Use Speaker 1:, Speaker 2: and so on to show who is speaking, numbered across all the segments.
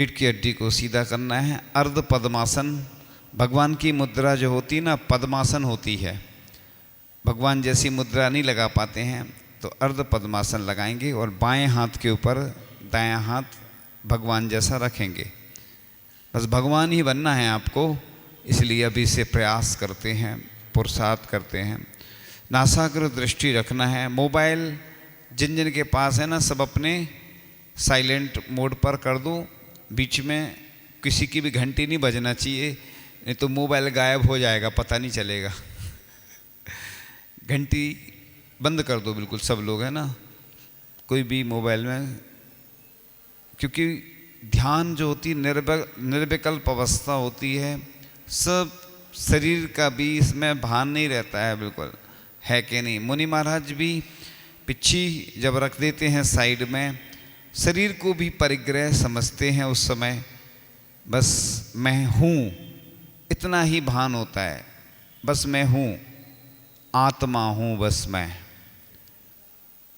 Speaker 1: पीठ की हड्डी को सीधा करना है। अर्ध पद्मासन, भगवान की मुद्रा जो होती है ना पद्मासन होती है। भगवान जैसी मुद्रा नहीं लगा पाते हैं तो अर्ध पद्मासन लगाएंगे और बाएं हाथ के ऊपर दायां हाथ भगवान जैसा रखेंगे। बस भगवान ही बनना है आपको, इसलिए अभी से प्रयास करते हैं, पुरुषार्थ करते हैं। नासाग्र दृष्टि रखना है। मोबाइल जिन जिन के पास है ना सब अपने साइलेंट मोड पर कर दो। बीच में किसी की भी घंटी नहीं बजना चाहिए, नहीं तो मोबाइल गायब हो जाएगा, पता नहीं चलेगा। घंटी बंद कर दो बिल्कुल सब लोग, है ना, कोई भी मोबाइल में, क्योंकि ध्यान जो होती निर्विकल्प अवस्था होती है, सब शरीर का भी इसमें भान नहीं रहता है बिल्कुल, है कि नहीं। मुनि महाराज भी पिच्छी जब रख देते हैं साइड में, शरीर को भी परिग्रह समझते हैं उस समय, बस मैं हूँ इतना ही भान होता है, बस मैं हूँ, आत्मा हूँ बस मैं।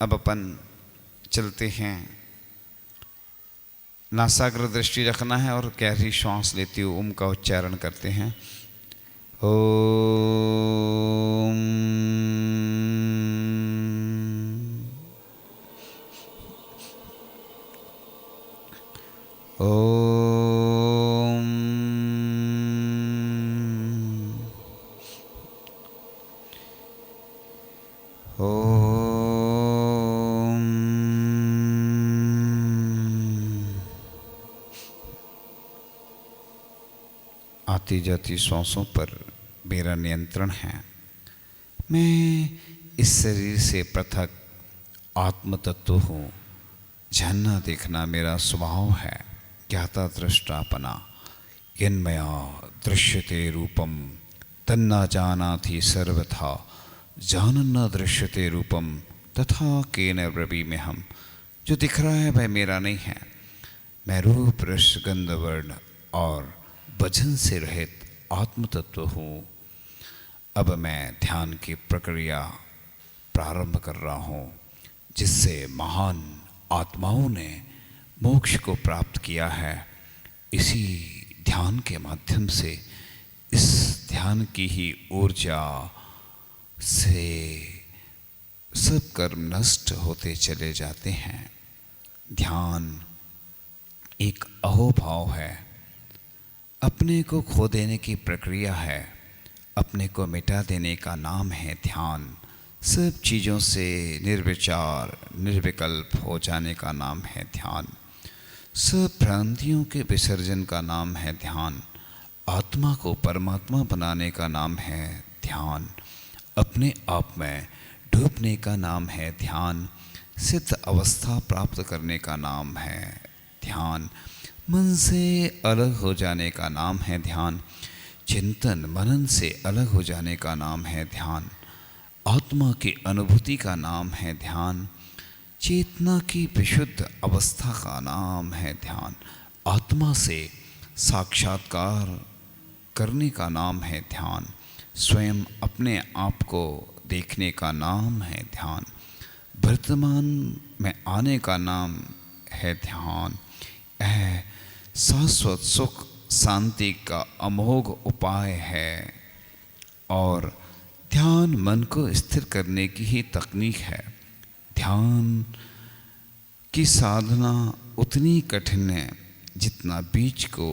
Speaker 1: अब अपन चलते हैं। नासाग्र दृष्टि रखना है और गहरी श्वास लेते हुए ओम का उच्चारण करते हैं। ओम ओम ओम। आती जाती श्वासों पर मेरा नियंत्रण है। मैं इस शरीर से पृथक आत्म तत्व हूँ। जानना देखना मेरा स्वभाव है। ज्ञाता दृष्टापना यन्मया दृश्यते रूपम तन्ना जानाति सर्वथा जानन्ना दृश्यते रूपम तथा केन ब्रवीमि हम। जो दिख रहा है वह मेरा नहीं है। मैं रूप रस गंध वर्ण और वजन से रहित आत्म तत्व हूँ। अब मैं ध्यान की प्रक्रिया प्रारंभ कर रहा हूँ, जिससे महान आत्माओं ने मोक्ष को प्राप्त किया है। इसी ध्यान के माध्यम से, इस ध्यान की ही ऊर्जा से सब कर्म नष्ट होते चले जाते हैं। ध्यान एक अहोभाव है, अपने को खो देने की प्रक्रिया है, अपने को मिटा देने का नाम है ध्यान। सब चीज़ों से निर्विचार निर्विकल्प हो जाने का नाम है ध्यान। सब भ्रांतियों के विसर्जन का नाम है ध्यान। आत्मा को परमात्मा बनाने का नाम है ध्यान। अपने आप में डूबने का नाम है ध्यान। सिद्ध अवस्था प्राप्त करने का नाम है ध्यान। मन से अलग हो जाने का नाम है ध्यान। चिंतन मनन से अलग हो जाने का नाम है ध्यान। आत्मा की अनुभूति का नाम है ध्यान। चेतना की विशुद्ध अवस्था का नाम है ध्यान। आत्मा से साक्षात्कार करने का नाम है ध्यान। स्वयं अपने आप को देखने का नाम है ध्यान। वर्तमान में आने का नाम है ध्यान। यह शाश्वत सुख शांति का अमोघ उपाय है और ध्यान मन को स्थिर करने की ही तकनीक है। ध्यान की साधना उतनी कठिन है जितना बीज को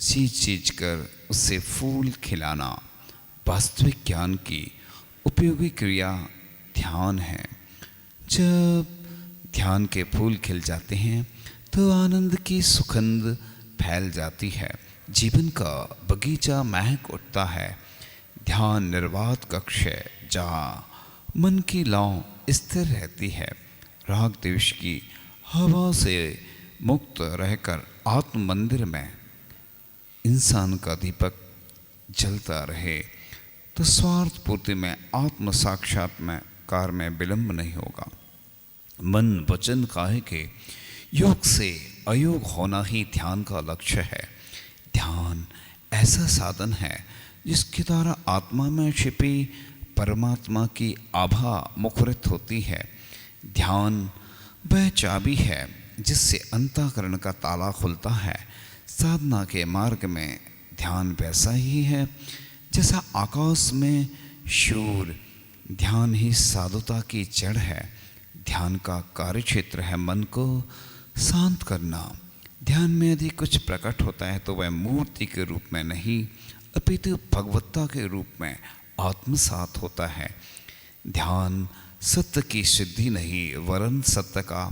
Speaker 1: सींच कर उससे फूल खिलाना। वास्तविक ज्ञान की उपयोगी क्रिया ध्यान है। जब ध्यान के फूल खिल जाते हैं तो आनंद की सुगंध फैल जाती है। जीवन का बगीचा महक उठता है। ध्यान निर्वात कक्ष है जहाँ मन की लौ स्थिर रहती है। राग द्वेष की हवा से मुक्त रहकर आत्म मंदिर में इंसान का दीपक जलता रहे तो स्वार्थ पूर्ति में आत्म साक्षात्कार में विलंब नहीं होगा। मन वचन काहे के योग से अयोग होना ही ध्यान का लक्ष्य है। ध्यान ऐसा साधन है जिसके द्वारा आत्मा में छिपी परमात्मा की आभा मुखरित होती है। ध्यान वह चाबी है जिससे अंतःकरण का ताला खुलता है। साधना के मार्ग में ध्यान वैसा ही है जैसा आकाश में शूर। ध्यान ही साधुता की जड़ है। ध्यान का कार्यक्षेत्र है मन को शांत करना। ध्यान में यदि कुछ प्रकट होता है तो वह मूर्ति के रूप में नहीं अपितु भगवत्ता के रूप में आत्मसात होता है। ध्यान सत्य की सिद्धि नहीं वरन सत्य का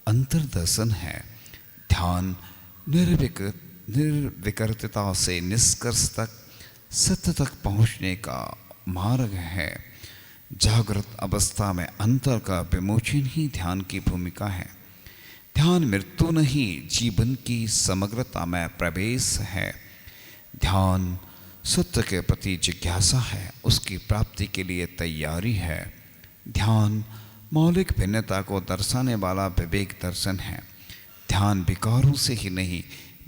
Speaker 1: अंतर्दर्शन है। ध्यान निर्विकर्तता से निष्कर्ष तक सत्य तक पहुँचने का मार्ग है। जागृत अवस्था में अंतर का विमोचन ही ध्यान की भूमिका है। ध्यान मृत्यु नहीं जीवन की समग्रता में प्रवेश है। ध्यान सत्य के प्रति जिज्ञासा है, उसकी प्राप्ति के लिए तैयारी है। ध्यान मौलिक भिन्नता को दर्शाने वाला विवेक दर्शन है। ध्यान विकारों से ही नहीं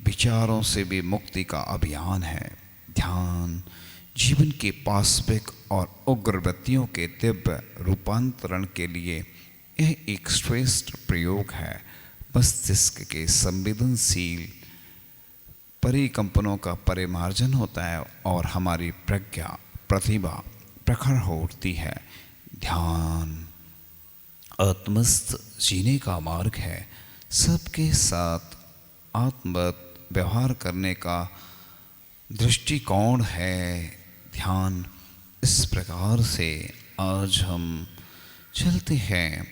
Speaker 1: विचारों से भी मुक्ति का अभियान है। ध्यान जीवन की पाशविक और उग्र वृत्तियों के दिव्य रूपांतरण के लिए यह एक श्रेष्ठ प्रयोग है। मस्तिष्क के संवेदनशील परिकंपनों का परिमार्जन होता है और हमारी प्रज्ञा प्रतिभा प्रखर हो उठती है। ध्यान आत्मस्थ जीने का मार्ग है। सबके साथ आत्मवत व्यवहार करने का दृष्टिकोण है। ध्यान इस प्रकार से आज हम चलते हैं।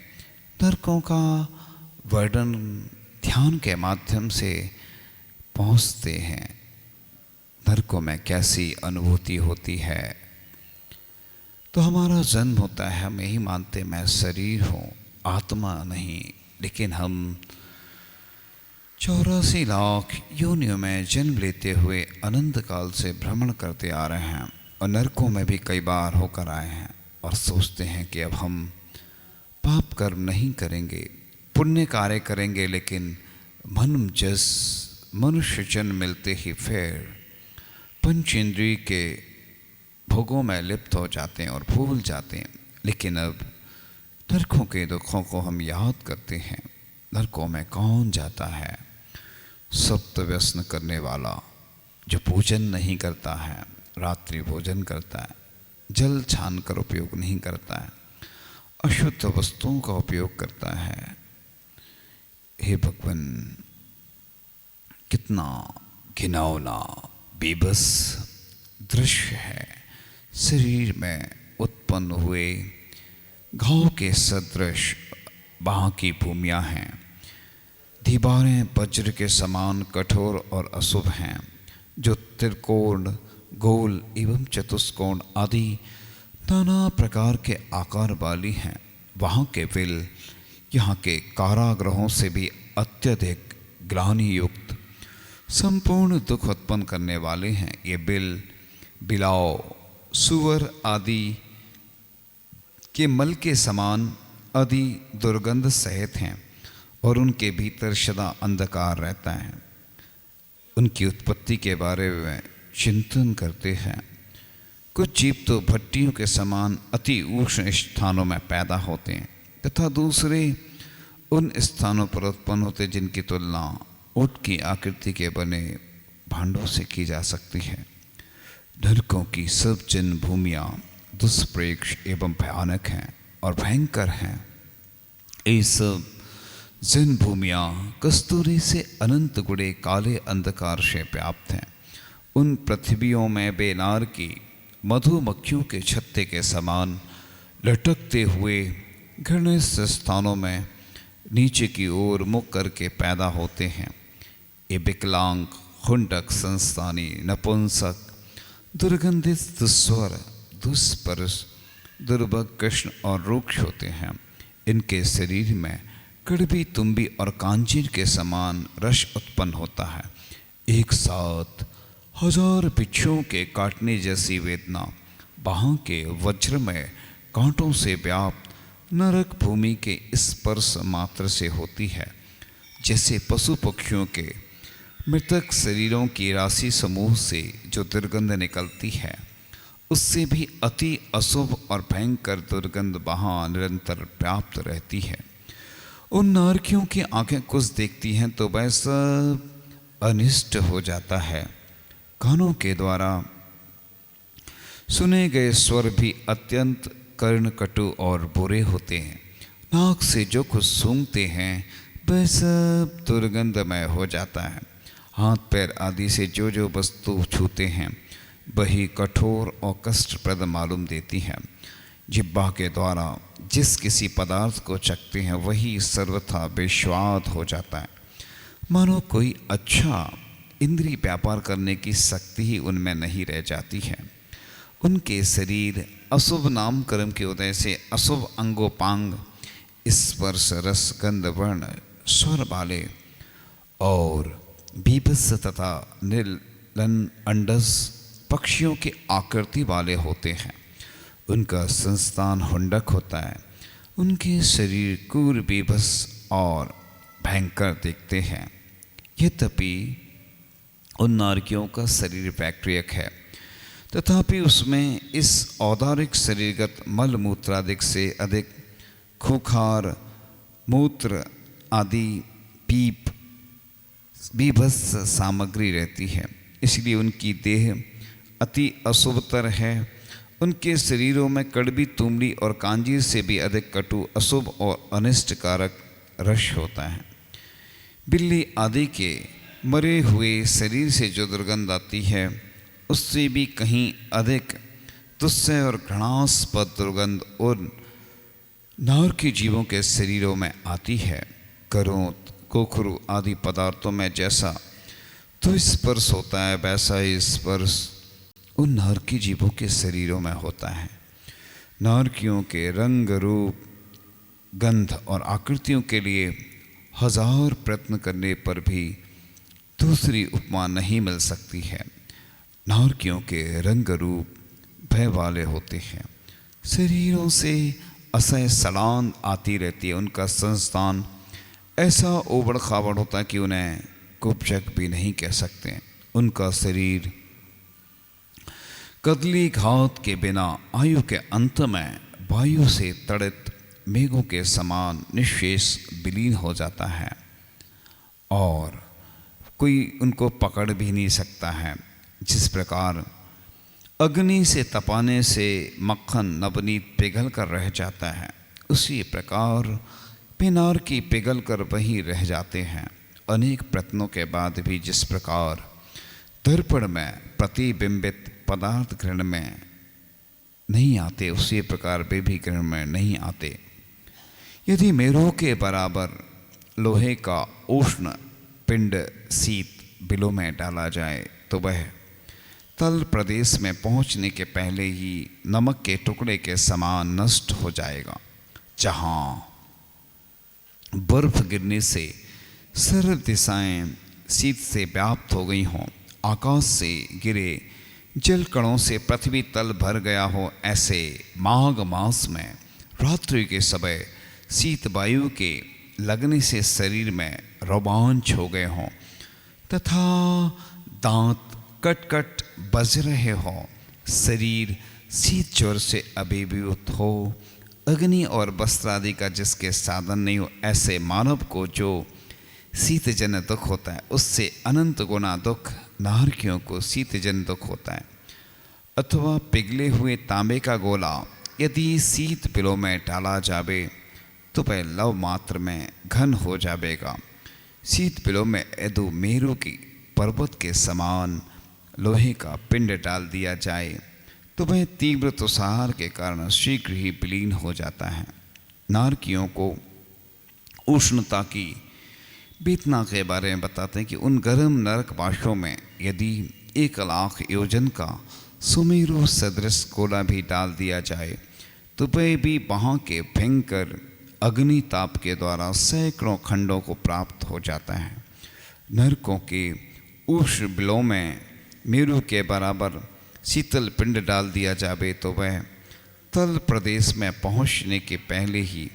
Speaker 1: तर्कों का वर्णन ध्यान के माध्यम से पहुँचते हैं। तर्कों में कैसी अनुभूति होती है। तो हमारा जन्म होता है, हम यही मानते मैं शरीर हूँ आत्मा नहीं, लेकिन हम 84 लाख योनियों में जन्म लेते हुए अनंत काल से भ्रमण करते आ रहे हैं और नरकों में भी कई बार होकर आए हैं और सोचते हैं कि अब हम पाप कर्म नहीं करेंगे, पुण्य कार्य करेंगे, लेकिन मनुष्य जन्म मिलते ही फिर पंचेंद्रिय के भोगों में लिप्त हो जाते हैं और भूल जाते हैं। लेकिन अब नरकों के दुखों को हम याद करते हैं। नरकों में कौन जाता है? सप्त व्यसन करने वाला जो पूजन नहीं करता है, रात्रि भोजन करता है, जल छान कर उपयोग नहीं करता है, अशुद्ध वस्तुओं का उपयोग करता है। हे भगवान, कितना घिनौना बेबस दृश्य है। शरीर में उत्पन्न हुए घाव के सदृश वहाँ की भूमियाँ हैं। दीवारें वज्र के समान कठोर और अशुभ हैं, जो त्रिकोण, गोल एवं चतुष्कोण आदि नाना प्रकार के आकार वाली हैं। वहाँ के बिल यहाँ के कारागृहों से भी अत्यधिक ग्लानि युक्त संपूर्ण दुख उत्पन्न करने वाले हैं। ये बिल बिलाव, सुअर आदि के मल के समान आदि दुर्गंध सहित हैं और उनके भीतर सदा अंधकार रहता है। उनकी उत्पत्ति के बारे में चिंतन करते हैं। कुछ जीव तो भट्टियों के समान अति उष्ण स्थानों में पैदा होते हैं तथा दूसरे उन स्थानों पर उत्पन्न होते जिनकी तुलना ऊँट की आकृति के बने भांडों से की जा सकती है। नरकों की सब जन्म भूमियाँ दुष्प्रेक्ष एवं भयानक हैं और भयंकर हैं। ये सब जन्म भूमियाँ कस्तूरी से अनंत गुणे काले अंधकार से व्याप्त हैं। उन पृथ्वियों में बेनार की मधुमक्खियों के छत्ते के समान लटकते हुए घृणित स्थानों में नीचे की ओर मुख करके पैदा होते हैं। ये विकलांग, खुंडक, संस्थानी, नपुंसक, दुर्गंधित, दुस्वर, दुष्पर्श, दुर्भग, कृष्ण और रुक्ष होते हैं। इनके शरीर में कड़वी, तुम्बी और कांजीर के समान रस उत्पन्न होता है। एक साथ 1000 बिच्छुओं के काटने जैसी वेदना वहाँ के वज्रमय कांटों से व्याप्त नरक भूमि के स्पर्श मात्र से होती है। जैसे पशु पक्षियों के मृतक शरीरों की राशि समूह से जो दुर्गंध निकलती है, उससे भी अति अशुभ और भयंकर दुर्गंध वहाँ निरंतर व्याप्त रहती है। उन नारकियों की आंखें कुछ देखती हैं तो वह सब अनिष्ट हो जाता है। कानों के द्वारा सुने गए स्वर भी अत्यंत कर्णकटु और बुरे होते हैं। नाक से जो कुछ सूंघते हैं वह सब दुर्गंधमय हो जाता है। हाथ पैर आदि से जो जो वस्तु छूते हैं वही कठोर और कष्टप्रद मालूम देती है। जिह्वा के द्वारा जिस किसी पदार्थ को चखते हैं वही सर्वथा बेस्वाद हो जाता है। मानो कोई अच्छा इंद्रिय व्यापार करने की शक्ति ही उनमें नहीं रह जाती है। उनके शरीर अशुभ नाम कर्म के उदय से अशुभ अंगोपांग स्पर्श रस गंध वर्ण स्वर वाले और बीभत्स तथा निर्लन अंडस पक्षियों की आकृति वाले होते हैं। उनका संस्थान हुंडक होता है। उनके शरीर क्रूर बीभत्स और भयंकर दिखते हैं। यद्यपि उन नारकियों का शरीर वैक्रियक है तथापि उसमें इस औदारिक शरीरगत मल मूत्रादिक से अधिक खूंखार मूत्र आदि पीप बीभत्स सामग्री रहती है। इसलिए उनकी देह अति अशुभतर है। उनके शरीरों में कड़वी तुमड़ी और कांजीर से भी अधिक कटु अशुभ और अनिष्टकारक रस होता है। बिल्ली आदि के मरे हुए शरीर से जो दुर्गंध आती है उससे भी कहीं अधिक तुच्छ और घृणास्पद दुर्गंध उन नारकी जीवों के शरीरों में आती है। करोत कोखरू आदि पदार्थों में जैसा तो स्पर्श होता है वैसा ही स्पर्श उन नारकी जीवों के शरीरों में होता है। नारकियों के रंग रूप गंध और आकृतियों के लिए हजार प्रयत्न करने पर भी दूसरी उपमा नहीं मिल सकती है। नारकियों के रंग रूप भय वाले होते हैं। शरीरों से असह्य सलान आती रहती है। उनका संस्थान ऐसा ओबड़ खाबड़ होता है कि उन्हें कुब्जक भी नहीं कह सकते। उनका शरीर कदली घात के बिना आयु के अंत में वायु से तड़ित मेघों के समान निशेष विलीन हो जाता है और कोई उनको पकड़ भी नहीं सकता है। जिस प्रकार अग्नि से तपाने से मक्खन नवनीत पिघल कर रह जाता है उसी प्रकार पिनार की पिघल कर वहीं रह जाते हैं। अनेक प्रयत्नों के बाद भी जिस प्रकार दर्पण में प्रतिबिंबित पदार्थ ग्रहण में नहीं आते उसी प्रकार वे भी ग्रहण में नहीं आते। यदि मेरू के बराबर लोहे का उष्ण पिंड शीत बिलों में डाला जाए तो वह तल प्रदेश में पहुंचने के पहले ही नमक के टुकड़े के समान नष्ट हो जाएगा। जहां बर्फ गिरने से सर्व दिशाएं शीत से व्याप्त हो गई हों, आकाश से गिरे जल कणों से पृथ्वी तल भर गया हो, ऐसे माघ मास में रात्रि के समय शीत वायु के लगने से शरीर में रोमांच हो गए हों तथा दांत कट कट बज रहे हों, शरीर शीत ज्वर से अभिभूत हो, अग्नि और वस्त्र आदि का जिसके साधन नहीं हो, ऐसे मानव को जो शीतजन्य दुख होता है उससे अनंत गुना दुख नारकियों को शीतजन्य दुख होता है। अथवा पिघले हुए तांबे का गोला यदि शीत बिलों में डाला जावे तो वह लव मात्र में घन हो जाएगा। शीत बिलों में यदि मेरू की पर्वत के समान लोहे का पिंड डाल दिया जाए तो वह तीव्र तुषार के कारण शीघ्र ही विलीन हो जाता है। नारकियों को उष्णता की बीतना के बारे में बताते हैं कि उन गर्म नरकवासियों में यदि 1,00,000 योजन का सुमेरु सदृश गोला भी डाल दिया जाए तो वह भी वहाँ के भयंकर अग्नि ताप के द्वारा सैकड़ों खंडों को प्राप्त हो जाता है। नरकों के उष्ण बिलों में मेरू के बराबर शीतल पिंड डाल दिया जावे तो वह तल प्रदेश में पहुँचने के पहले ही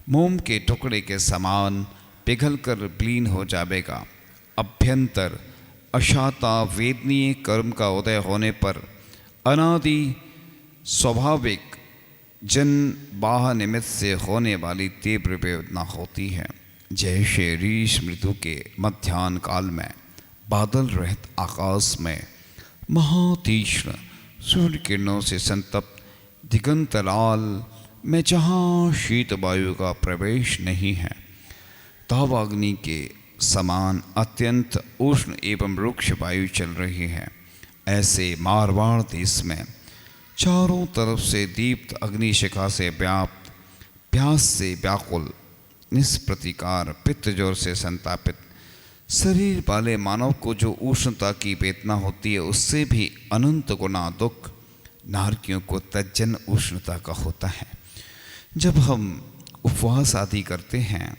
Speaker 1: मोम के टुकड़े के समान पिघलकर विलीन हो जाएगा। अभ्यंतर अशाता वेदनीय कर्म का उदय होने पर अनादि स्वाभाविक जन बाह निमित्त से होने वाली तीव्र वेदना होती है। जैसे ऋष मृत्यु के मध्याह्न काल में बादल रहित आकाश में महातीक्ष्ण सूर्य किरणों से संतप्त दिगंतराल में जहाँ शीत वायु का प्रवेश नहीं है, तावाग्नि के समान अत्यंत उष्ण एवं रुक्ष वायु चल रही है, ऐसे मारवाड़ देश में चारों तरफ से दीप्त अग्निशिखा से व्याप्त, प्यास से व्याकुल, निष्प्रतिकार पित्त जोर से संतापित शरीर वाले मानव को जो उष्णता की वेदना होती है, उससे भी अनंत गुना दुख नारकियों को तज्जन उष्णता का होता है। जब हम उपवास आदि करते हैं,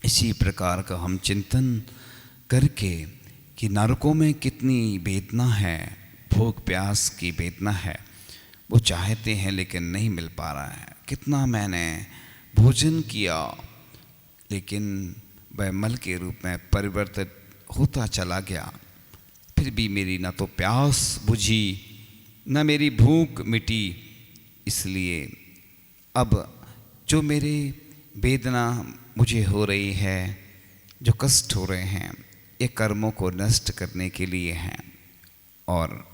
Speaker 1: इसी प्रकार का हम चिंतन करके कि नरकों में कितनी वेदना है, भूख प्यास की वेदना है, वो चाहते हैं लेकिन नहीं मिल पा रहा है। कितना मैंने भोजन किया लेकिन वह मल के रूप में परिवर्तित होता चला गया, फिर भी मेरी न तो प्यास बुझी न मेरी भूख मिटी। इसलिए अब जो मेरे वेदना मुझे हो रही है, जो कष्ट हो रहे हैं, ये कर्मों को नष्ट करने के लिए हैं। और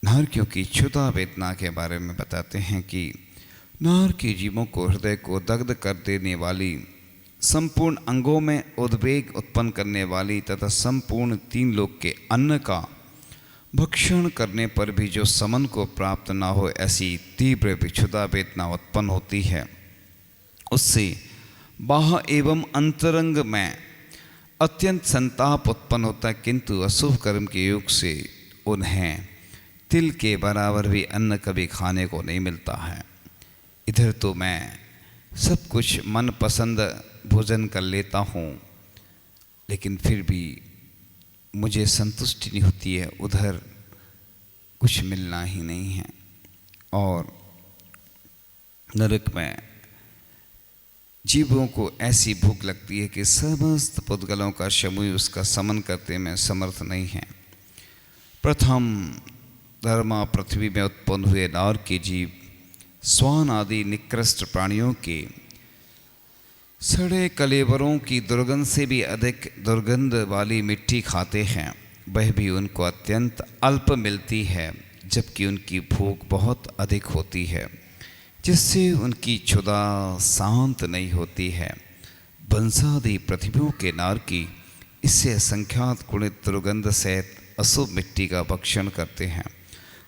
Speaker 1: नारकियों की क्षुधा वेदना के बारे में बताते हैं कि नार के जीवों को हृदय को दग्ध कर देने वाली, संपूर्ण अंगों में उद्वेग उत्पन्न करने वाली तथा संपूर्ण तीन लोक के अन्न का भक्षण करने पर भी जो समन को प्राप्त ना हो, ऐसी तीव्र विक्षुधा वेदना उत्पन्न होती है। उससे बाह्य एवं अंतरंग में अत्यंत संताप उत्पन्न होता है, किंतु अशुभ कर्म के योग से उन्हें तिल के बराबर भी अन्न कभी खाने को नहीं मिलता है। इधर तो मैं सब कुछ मन पसंद भोजन कर लेता हूँ, लेकिन फिर भी मुझे संतुष्टि नहीं होती है, उधर कुछ मिलना ही नहीं है। और नरक में जीवों को ऐसी भूख लगती है कि समस्त पुद्गलों का समूह उसका समन करते में समर्थ नहीं है। प्रथम धर्मा पृथ्वी में उत्पन्न हुए नार के जीव स्वान आदि निकृष्ट प्राणियों के सड़े कलेवरों की दुर्गंध से भी अधिक दुर्गंध वाली मिट्टी खाते हैं। वह भी उनको अत्यंत अल्प मिलती है, जबकि उनकी भूख बहुत अधिक होती है, जिससे उनकी क्षुधा शांत नहीं होती है। बंसादि पृथ्वियों के नारकी इससे असंख्यात गुणित दुर्गंध सहित अशुभ मिट्टी का भक्षण करते हैं।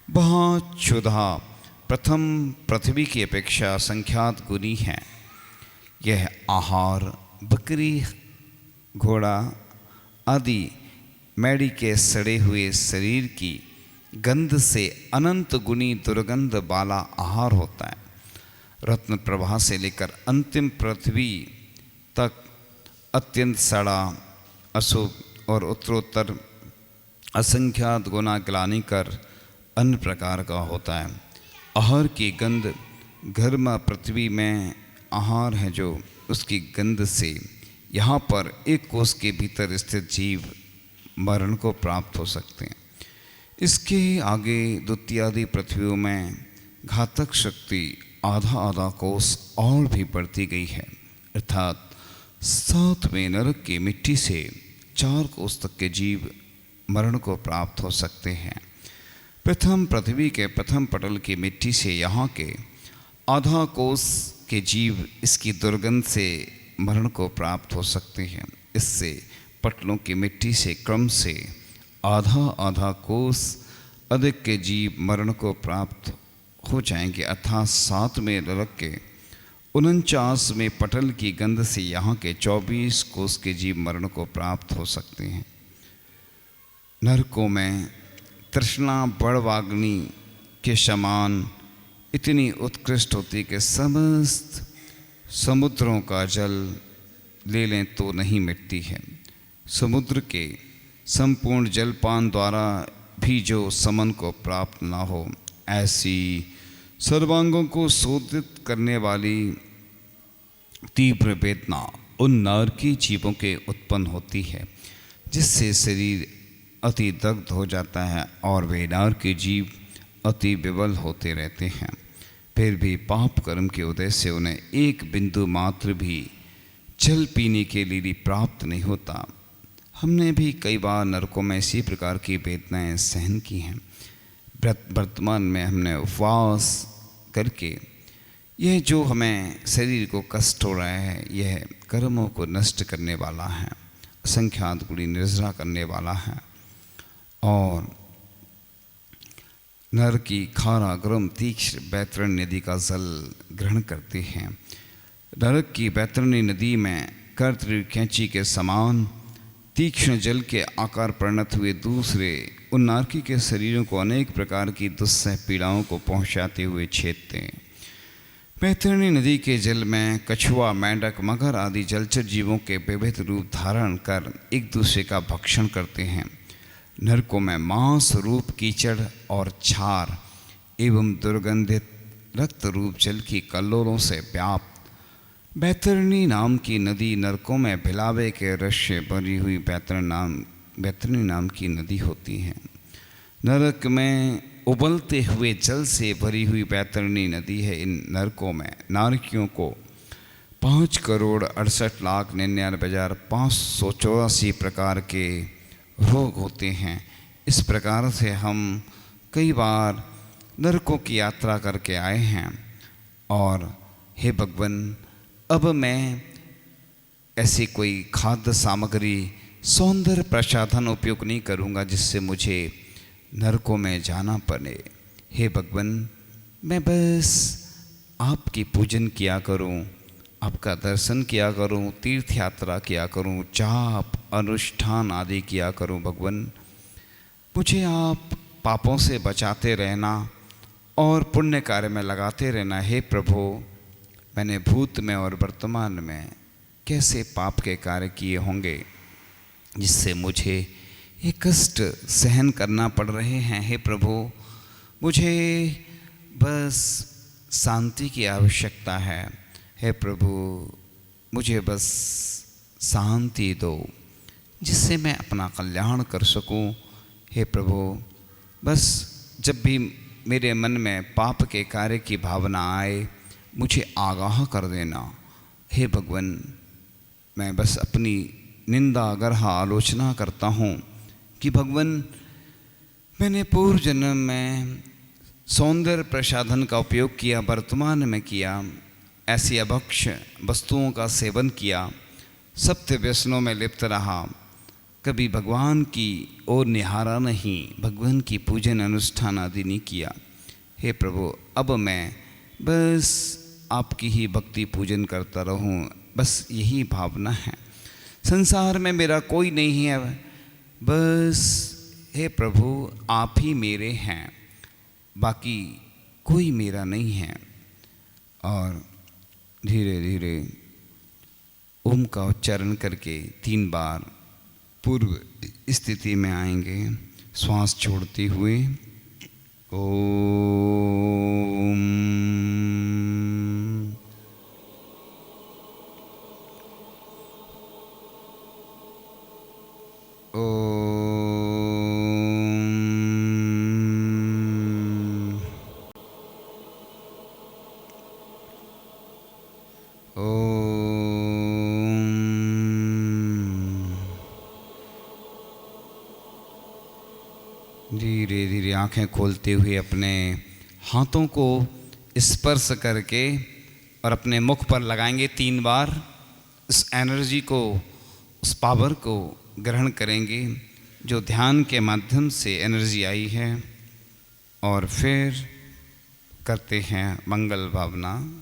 Speaker 1: वहाँ क्षुधा प्रथम पृथ्वी की अपेक्षा असंख्यात गुनी है। यह आहार बकरी, घोड़ा आदि मैड़ी के सड़े हुए शरीर की गंध से अनंत गुनी दुर्गंध वाला आहार होता है। रत्न प्रभा से लेकर अंतिम पृथ्वी तक अत्यंत सड़ा, अशुभ और उत्तरोत्तर असंख्यात गुना ग्लानि कर अन्य प्रकार का होता है। आहार की गंध घर्म पृथ्वी में आहार है, जो उसकी गंध से यहाँ पर एक कोष के भीतर स्थित जीव मरण को प्राप्त हो सकते हैं। इसके आगे द्वितीयादि पृथ्वियों में घातक शक्ति आधा आधा कोष और भी बढ़ती गई है, अर्थात 7वें नरक की मिट्टी से 4 कोष तक के जीव मरण को प्राप्त हो सकते हैं। प्रथम पृथ्वी के प्रथम पटल की मिट्टी से यहाँ के आधा कोष के जीव इसकी दुर्गंध से मरण को प्राप्त हो सकते हैं। इससे पटलों की मिट्टी से क्रम से आधा आधा कोष अधिक के जीव मरण को प्राप्त हो जाएंगे, अर्थात 7वें नरक के 49वें पटल की गंध से यहाँ के 24 कोष के जीव मरण को प्राप्त हो सकते हैं। नरकों में तृष्णा बड़वाग्नि के समान इतनी उत्कृष्ट होती कि समस्त समुद्रों का जल ले लें तो नहीं मिटती है। समुद्र के संपूर्ण जलपान द्वारा भी जो समन को प्राप्त ना हो, ऐसी सर्वांगों को शोधित करने वाली तीव्र वेदना उन नारकी जीवों के उत्पन्न होती है, जिससे शरीर अति दग्ध हो जाता है और वे नारकी जीव अति विवल होते रहते हैं। फिर भी पाप कर्म के उदय से उन्हें एक बिंदु मात्र भी जल पीने के लिए भी प्राप्त नहीं होता। हमने भी कई बार नरकों में इसी प्रकार की वेदनाएं सहन की हैं। वर्तमान में हमने उपवास करके यह जो हमें शरीर को कष्ट हो रहा है, यह कर्मों को नष्ट करने वाला है, असंख्यात गुणी निर्जरा करने वाला है। और नर की खारा गर्म तीक्ष्ण बैतरणी नदी का जल ग्रहण करते हैं। नरक की बैतरणी नदी में कर्तव्य कैंची के समान तीक्ष्ण जल के आकार परिणत हुए दूसरे उन नारकी के शरीरों को अनेक प्रकार की दुस्सह पीड़ाओं को पहुंचाते हुए छेदते हैं। बैतरणी नदी के जल में कछुआ, मेंढक, मगर आदि जलचर जीवों के विविध रूप धारण कर एक दूसरे का भक्षण करते हैं। नरकों में मांस रूप कीचड़ और क्षार एवं दुर्गंधित रक्त रूप जल की कल्लोलों से व्याप्त बैतरणी नाम की नदी नरकों में भिलावे के रस से भरी हुई बैतरणी नाम की नदी होती है। नरक में उबलते हुए जल से भरी हुई बैतरणी नदी है। इन नरकों में नारकियों को 5,68,99,584 प्रकार के रोग होते हैं। इस प्रकार से हम कई बार नरकों की यात्रा करके आए हैं। और हे भगवान, अब मैं ऐसी कोई खाद्य सामग्री, सौंदर्य प्रसाधन उपयोग नहीं करूँगा जिससे मुझे नरकों में जाना पड़े। हे भगवान, मैं बस आपकी पूजन किया करूं, आपका दर्शन किया करूं, तीर्थ यात्रा किया करूं, जाप अनुष्ठान आदि किया करूं। भगवान, मुझे आप पापों से बचाते रहना और पुण्य कार्य में लगाते रहना। हे प्रभु, मैंने भूत में और वर्तमान में कैसे पाप के कार्य किए होंगे जिससे मुझे ये कष्ट सहन करना पड़ रहे हैं। हे प्रभु, मुझे बस शांति की आवश्यकता है। हे प्रभु, मुझे बस शांति दो जिससे मैं अपना कल्याण कर सकूं। हे प्रभु, बस जब भी मेरे मन में पाप के कार्य की भावना आए मुझे आगाह कर देना। हे भगवान, मैं बस अपनी निंदा अगरहा आलोचना करता हूँ कि भगवान, मैंने पूर्व जन्म में सौंदर्य प्रसाधन का उपयोग किया, वर्तमान में किया, ऐसी अभक्ष वस्तुओं का सेवन किया, सत्य व्यसनों में लिप्त रहा, कभी भगवान की ओर निहारा नहीं, भगवान की पूजन अनुष्ठान आदि नहीं किया। हे प्रभु, अब मैं बस आपकी ही भक्ति पूजन करता रहूं, बस यही भावना है। संसार में मेरा कोई नहीं है, बस हे प्रभु आप ही मेरे हैं, बाकी कोई मेरा नहीं है। और धीरे धीरे ओम का उच्चारण करके 3 बार पूर्व स्थिति में आएंगे, श्वास छोड़ते हुए। ओम धीरे धीरे आंखें खोलते हुए अपने हाथों को स्पर्श करके और अपने मुख पर लगाएंगे 3 बार। इस एनर्जी को, उस पावर को ग्रहण करेंगे जो ध्यान के माध्यम से एनर्जी आई है। और फिर करते हैं मंगल भावना।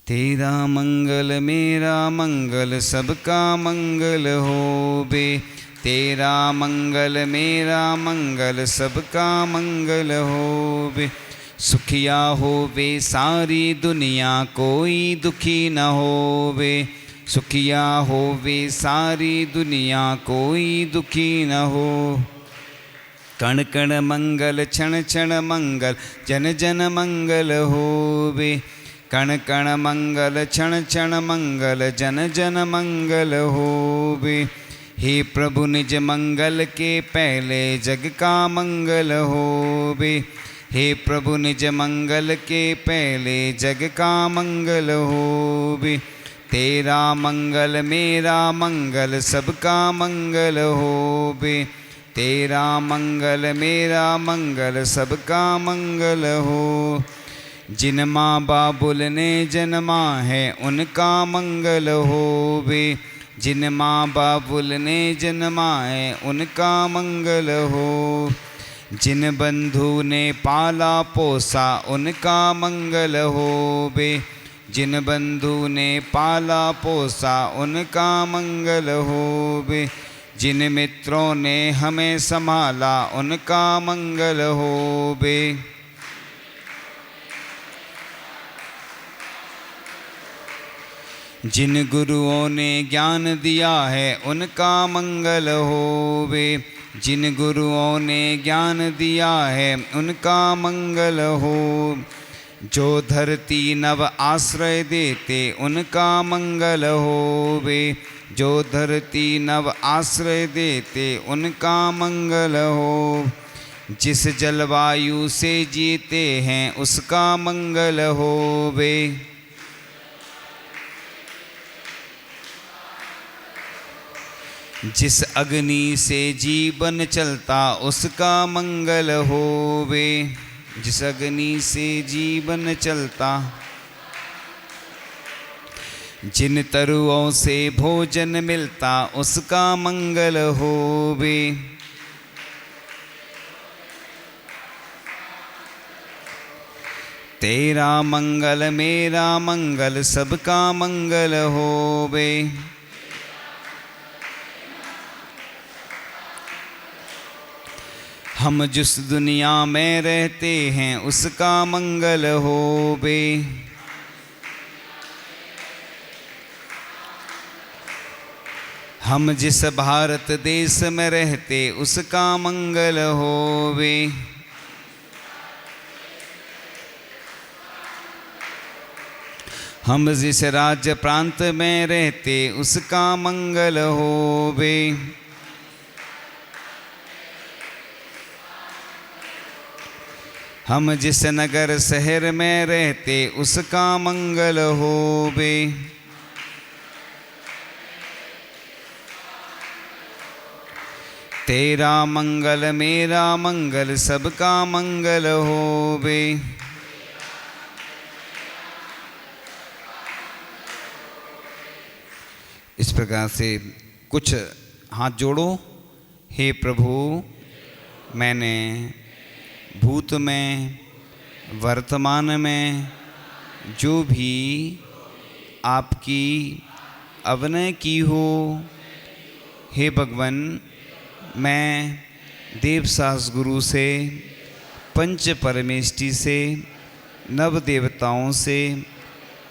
Speaker 1: तेरा मंगल मेरा मंगल सबका मंगल होवे, तेरा मंगल मेरा मंगल सबका मंगल होवे। सुखिया होवे सारी दुनिया कोई दुखी न होवे, सुखिया होवे सारी दुनिया कोई दुखी न हो। कण कण मंगल क्षण क्षण मंगल जन जन मंगल होवे, कण कण मंगल क्षण क्षण मंगल जन जन मंगल होवे। हे प्रभु निज मंगल के पहले जग का मंगल होवे, हे प्रभु निज मंगल के पहले जग का मंगल होवे। तेरा मंगल मेरा मंगल सबका मंगल होवे। तेरा मंगल मेरा मंगल सबका मंगल हो। जिन माँ बाबुल ने जन्मा है उनका मंगल होवे। जिन माँ बाबुल ने जन्मा है उनका मंगल हो। जिन बंधु ने पाला पोसा उनका मंगल होवे। जिन बंधु ने पाला पोसा उनका मंगल होवे। जिन मित्रों ने हमें संभाला उनका मंगल होवे। जिन गुरुओं ने ज्ञान दिया है उनका मंगल होवे। जिन गुरुओं ने ज्ञान दिया है उनका मंगल हो। जो धरती नव आश्रय देते उनका मंगल होवे। जो धरती नव आश्रय देते उनका मंगल हो। जिस जलवायु से जीते हैं उसका मंगल होवे। जिस अग्नि से जीवन चलता उसका मंगल होवे। जिस अग्नि से जीवन चलता। जिन तरुओं से भोजन मिलता उसका मंगल होवे। तेरा मंगल मेरा मंगल सबका मंगल होवे। हम जिस दुनिया में रहते हैं उसका मंगल होवे। हम जिस भारत देश में रहते उसका मंगल होवे। हम जिस राज्य प्रांत में रहते उसका मंगल होवे। हम जिस नगर शहर में रहते उसका मंगल होवे। तेरा मंगल मेरा मंगल सबका मंगल होवे। इस प्रकार से कुछ हाथ जोड़ो। हे प्रभु, मैंने भूत में वर्तमान में जो भी आपकी अभिनय की हो, हे भगवान, मैं देवसास गुरु से, पंच परमेष्टि से, नव देवताओं से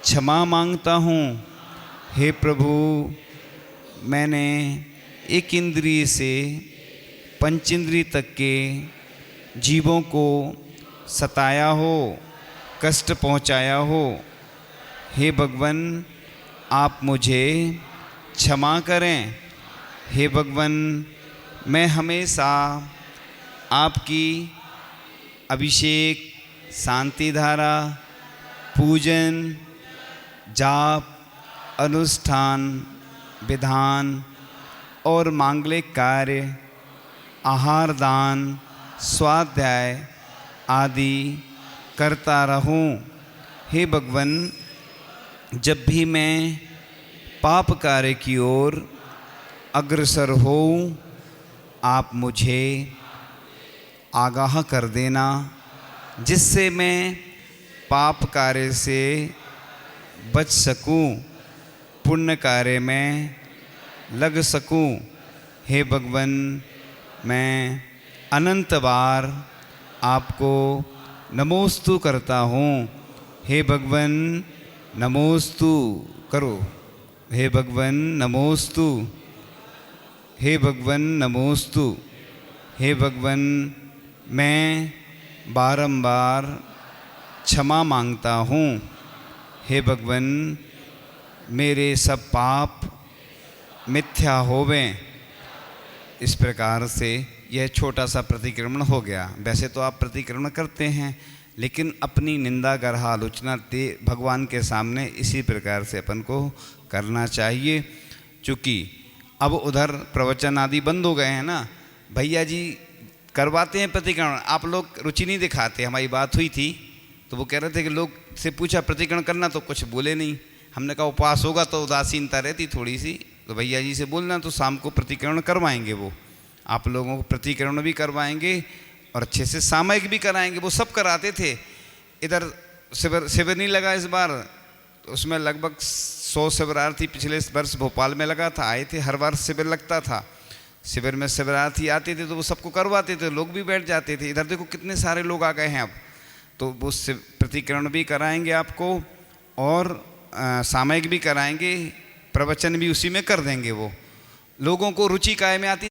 Speaker 1: क्षमा मांगता हूँ। हे प्रभु, मैंने एक इंद्रिय से पंचेंद्रिय तक के जीवों को सताया हो, कष्ट पहुँचाया हो। हे भगवान, आप मुझे क्षमा करें। हे भगवान, मैं हमेशा आपकी अभिषेक, शांति धारा, पूजन, जाप, अनुष्ठान, विधान और मांगलिक कार्य, आहार दान, स्वाध्याय आदि करता रहूं। हे भगवान, जब भी मैं पाप कार्य की ओर अग्रसर होऊं, आप मुझे आगाह कर देना, जिससे मैं पाप कार्य से बच सकूं, पुण्य कार्य में लग सकूं। हे भगवान, मैं अनंत बार आपको नमोस्तु करता हूँ। हे भगवान, नमोस्तु करो। हे भगवान, नमोस्तु। हे भगवान, नमोस्तु। हे भगवान, मैं बारंबार क्षमा मांगता हूँ। हे भगवान, मेरे सब पाप मिथ्या होवें। इस प्रकार से यह छोटा सा प्रतिक्रमण हो गया। वैसे तो आप प्रतिक्रमण करते हैं, लेकिन अपनी निंदा, गर्ह, आलोचना भगवान के सामने इसी प्रकार से अपन को करना चाहिए। चूँकि अब उधर प्रवचन आदि बंद हो गए हैं ना, भैया जी करवाते हैं प्रतिकरण, आप लोग रुचि नहीं दिखाते। हमारी बात हुई थी तो वो कह रहे थे कि लोग से पूछा प्रतिकरण करना तो कुछ बोले नहीं। हमने कहा उपवास होगा तो उदासीनता रहती थोड़ी सी, तो भैया जी से बोलना तो शाम को प्रतिकरण करवाएंगे, वो आप लोगों को प्रतिकरण भी करवाएंगे और अच्छे से सामयिक भी कराएंगे। वो सब कराते थे। इधर शिविर नहीं लगा इस बार, तो उसमें लगभग 100 शिविरार्थी पिछले वर्ष भोपाल में लगा था, आए थे। हर बार शिविर लगता था, शिविर में शिविरार्थी आते थे तो वो सबको करवाते थे, लोग भी बैठ जाते थे। इधर देखो कितने सारे लोग आ गए हैं अब, तो वो प्रतिकरण भी कराएंगे आपको और सामयिक भी कराएंगे, प्रवचन भी उसी में कर देंगे। वो लोगों को रुचि काय में आती